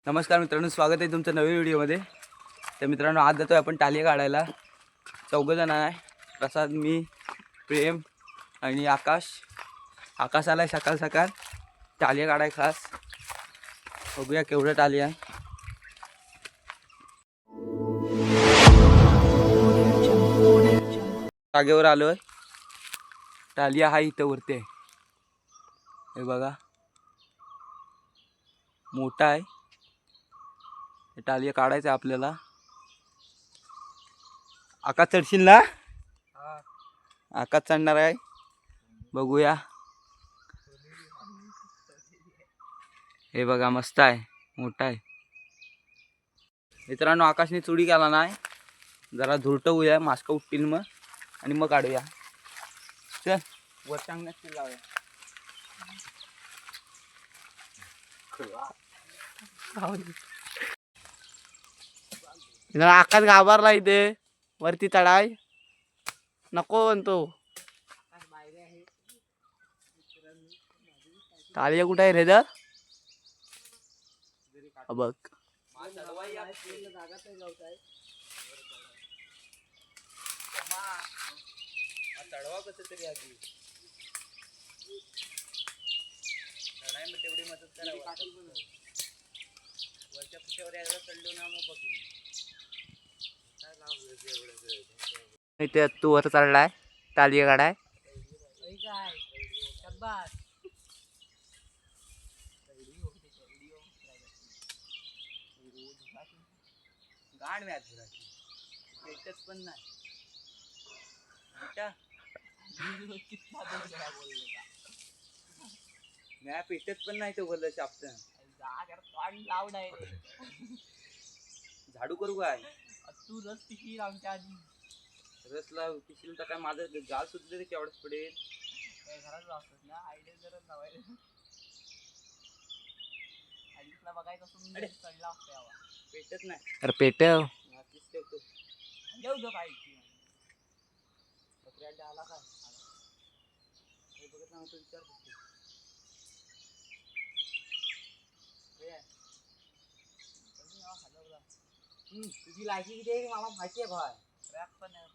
नमस्कार मित्रांनो, स्वागत आहे तुमचं नवीन व्हिडिओमध्ये. तर मित्रांनो, आज जातोय आपण टालिया काढायला. चौघजण आहे, प्रसाद, मी, प्रेम आणि आकाश. आकाश आलाय सकाळ सकाळ टालिया काढाय खास. बघूया केवढं टालिया आहे. जागेवर आलोय. टालिया हा इथं वरती आहे, हे बघा, मोठा आहे. टालिया काढायचं आहे आपल्याला. आकाश चढशील ना? आकाश चढणार आहे, बघूया. हे बघा, मस्त आहे, मोठा आहे. मित्रांनो, आकाशने चुडी केला नाही, जरा धुरटवूया, मास्क उठतील मग, आणि मग काढूया. चल वर चांगल्याच लावूया. आकाश घाबरला इथे वरती चढाय नको म्हणतो. टालिया कुठे आहे रे? बघ, चढवा कसं तरी आधी चढाय मग तेवढी मदत करा. वरच्या पुष्यावर यायला चढलो ना मग बघू. इथे तू वर चढलाय टालिया काढाय. गाड व्याज भेटत पण नाही. म्या पेटत पण नाही तो बोलला शाप्त. झाडू करू काय? तू रस पिशील आमच्या आधी. रस लाव पिशील तर काय माझं गाल सुटले रे केवढंच पडेल. घरात लावतोस ना, आयडिया जरा लावायला. आईला बघायचं असून चढला असतो. पेटत नाही. अरे पेटव. देऊ काय आला काय? बघत ना तो विचार करतो. तुझी लायकी किती आहे मला माहिती आहे भाई. रॅप पण आहे.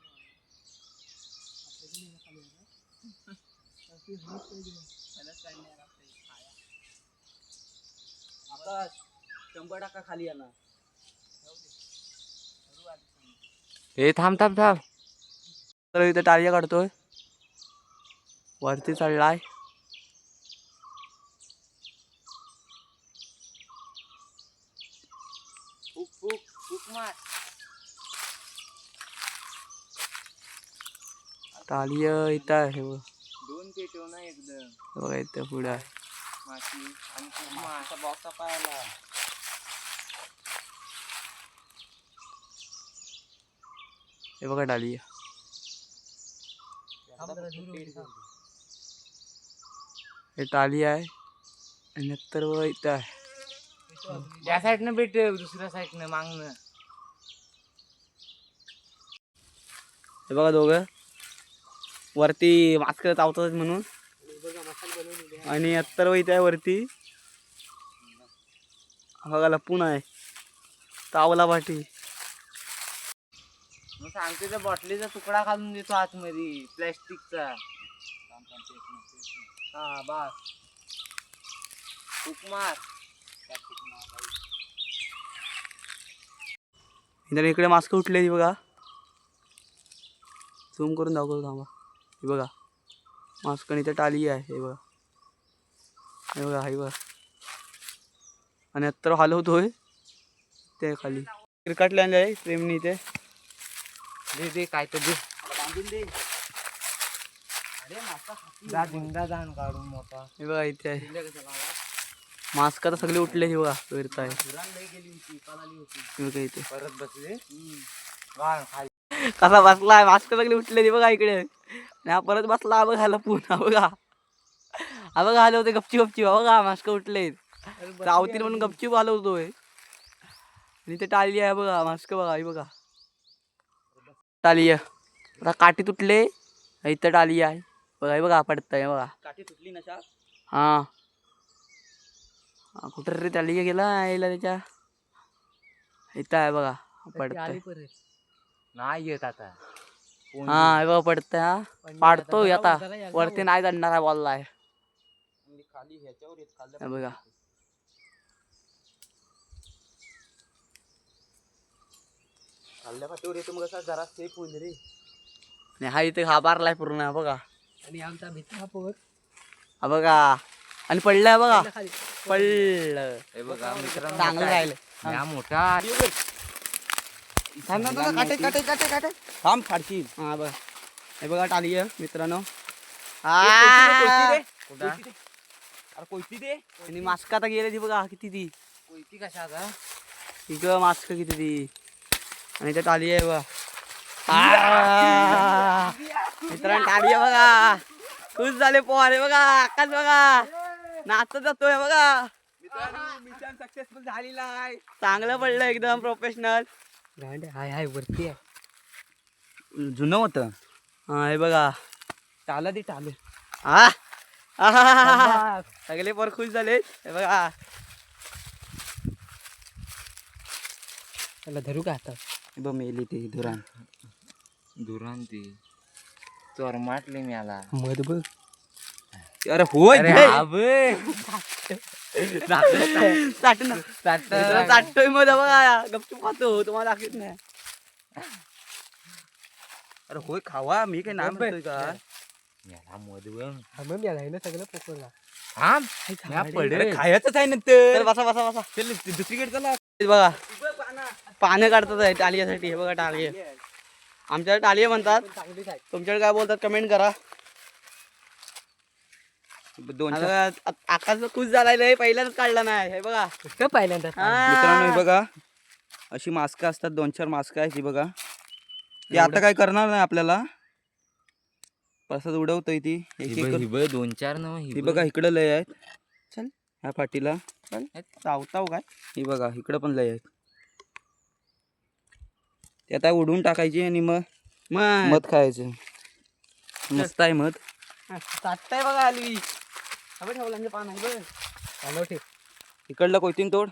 आकाश 100% खाली येणार. हे थांब थांब थांब. तर इथे टालिया काढतोय, वरती चढलाय. फुक फुक फुक मार. टालिया इथं आहे. दोन पेटव ना एकदम. बघा इथं पुढे आहे माशी आणि मासा बॉक्स पायाला. हे बघा टालिया. हे टालिया आहे आणि नंतर व इथं आहे. त्या साईडनं भेटेल, दुसऱ्या साईडनं मागणं. हे बघा दोघं वरती मास्क चावतात म्हणून. आणि अत्तर व इथं आहे वरती. बघा लपून आहे चावला पाठी. मग सांगते त्या बॉटलीचा तुकडा घालून देतो आतमध्ये प्लॅस्टिकचा. हा बस फुक मार. इकडे मास्क उठले बघा, झूम करून दाखवतो थांबा. हे बघा मास्क आणि इथे टाली आहे. हे बघा, हे बघा, हे बघा. आणि अत्तर हलवतोय ते खाली. क्रिकेट लँड आहे प्रेमनी इथे. दे दे काय तर दे, बांधून दे. अरे झिंगा जाण काढून मोठा. हे बघा इथे आहे मास्क. आता सगळे उठले. हे बघा फिरताय. इथे परत बसले. कसा बसलाय, मास्क सगळे उठले बघा इकडे. परत बसला बघा लपून. बघा हा बघा हलवते गपची गपची. बघा मास्क उठले चावतील म्हणून गपचीप हलवतोय. आणि ते टाली आहे बघा, मास्क बघा. हे बघा टाली आहे. आता काठी तुटले, इथं टाली आहे बघा. हे बघा पडतंय बघा, काठी तुटली नशा. हा कुठं रे टाली गेला यायला त्याच्या. इथं आहे बघा पडतंय. आली परत नाही येत आता. हा हे बघा पडतंय हा. पाडतोय आता वरती नाही चढणार आहे बॉलला आहे खाली ह्याच्यावर येत हे बघा. खाल्ल्या पाठीवर येतो मग असा जरा सेफ होईल रे. आणि हा इथे घाबरलाय पूर्ण हा बघा. आणि आमचा मित्र पोहत हा बघा आणि पडलाय बघा. खाली पडलं हे बघा मित्रांनो, चांगलं राहिलं. हा मोठा काटे काटे काटे काटे थांब फाडशील. हा बघा हे बघा टाली आहे मित्रांनो. कुठं? अरे कोयती दे. आणि मास्क आता गेले ती बघा किती ती. कोयती कशा आता? इकडं मास्क किती ती आणि इथं टाली आहे बघा. मित्रांनो टाली आहे बघा. खुश झाले पोहारे बघा. आकाश बघा नाचत जातोय बघा. मिशन सक्सेसफुल झालेला आहे. चांगलं पडलं एकदम प्रोफेशनल. गांड हाय हाय वरती आहे. जुनं होतं. हा हे बघा टाला दे टाले. हा आहाहाहा. सगळे पर खुश झाले हे बघा. त्याला धरू का आता बघ मेली ते दुरांती चोर माटले मी आला. मध बघ. अरे होय चाटतोय मध्ये बघा. गपचूप खातो तुम्हाला दाखवत नाही. अरे होय खावा. मी काय नाम म्हणतोय का याला मग याला आहे ना सगळं पोकरला. खायचंच आहे नंतर. चल बसा बसा बसा. चल दुसरीकडे चला. हे बघा पानं काढतात आहे टालियासाठी. हे बघा टालिये आमच्याकडे टालिये म्हणतात. चांगलीच आहे. तुमच्याकडे काय बोलतात कमेंट करा. दोन आता आकाश खुश झालाय पहिल्यांदाच काढला नाही हे बघा. कुठं पहिल्यांदा हा. मित्रांनो हे बघा अशी मास्क असतात. 2-4 मास्क आहेत ही बघा. ती आता काय करणार नाही आपल्याला. परसात उडवतोय ती एक एक करून. 2-4 न ही बघा इकडं लय आहेत. चल ह्या पाठीला चल चावताव काय. ही बघा इकडं पण लय आहेत. ते आता उडवून टाकायची आणि मग मध खायचं. मस्त आहे मध. चाटताय बघा आलवी. हवं ठेवलं पान आहे बघ. चालव ठेव. इकडला कोयतीन तोड.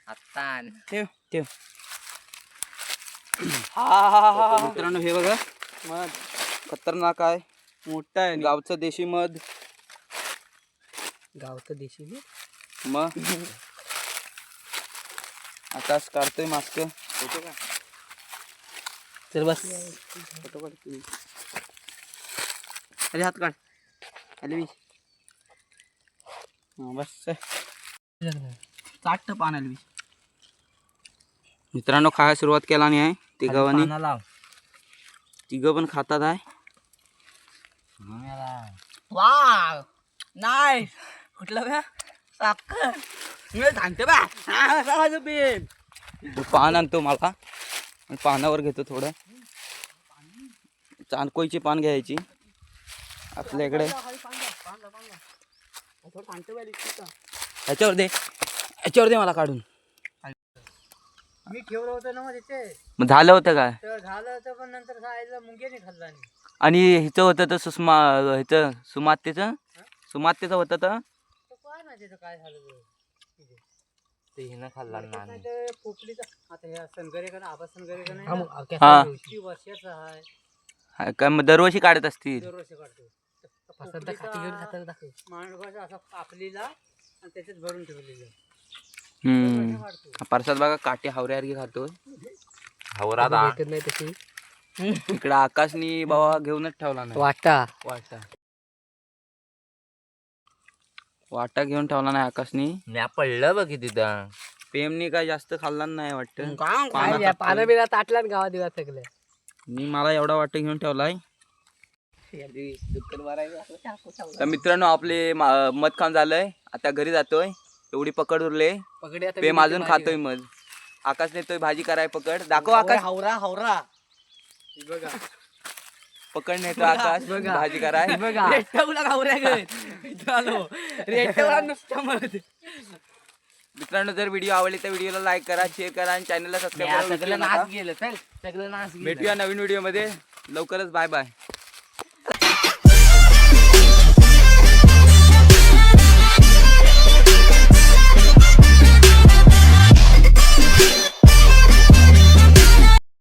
आता ठेव ठेव. हा मित्रांनो हे बघा मध खतरनाक आहे. मोठा आहे आणि गावचं देशी मध. गावचं देशी मी मग आकाश काढतोय मास्क. चल बस. अरे हात काढ आलवी. बस चाट पान आलवी. मित्रांनो खायला सुरुवात केला नाही आहे. तिघांनी लाव तिघं पण खातात आहे. वाव नाही कुठलं बा साखर मी सांगते बा. पान आणतो मला आणि पानावर घेतो थोडं. चांदकोईची पान घ्यायची आपल्याकडे. ह्याच्यावर दे मला काढून. मी ठेवलं होतं ना मग तिथे. मग झालं होतं काय. तर झालं होतं पण नंतर खायला मुंग्याने खाल्ला नाही. आणि हिचं होतं तर हिचं सुमात्याचं होतं तर तर काय ना तिथं काय झालं तिथे. ते हिनं खाल्ला ना. नाही ते पोपलीचा आता ह्या सनगरे का ना आबा सनगरे का नाही हा. ना, 20 वर्षाचा आहे. हा, काय मग दरवर्षी काढत असतील. दरवर्षी काढतो. माणसाचा असा कापलेला आणि त्याच्यात भरून ठेवलेलं. परसाद बघा काटे हावऱ्यासारखी खातोय. हावरा भेटत नाही तशी. इकडं आकाशनी बाबा घेऊनच ठेवला नाही. वाटा वाटा घेऊन ठेवला नाही आकाशनी. म्या पडलं बघ तिथं. प्रेमनी काय जास्त खाल्ला नाही वाटतं. पानं बिना ताटल्यात गावात दिवस सगळे. मी मला एवढा वाटा घेऊन ठेवलाय. तर मित्रांनो आपले मध खाऊन झालंय. आता घरी जातोय. एवढी पकड उरले. प्रेम अजून खातोय मध. आकाश नेतोय भाजी कराय पकड. दाखव आकाश. हावरा हावरा पकड नेतो आकाश भाजी कराय. मित्रांनो जर व्हिडिओ आवडली तर व्हिडिओला लाईक करा, शेअर करा आणि चॅनलला सबस्क्राईब करा. सगळं नाच गेलं. चल सगळं नाच गेलं. भेटूया नवीन व्हिडिओ मध्ये लवकरच. Bye bye.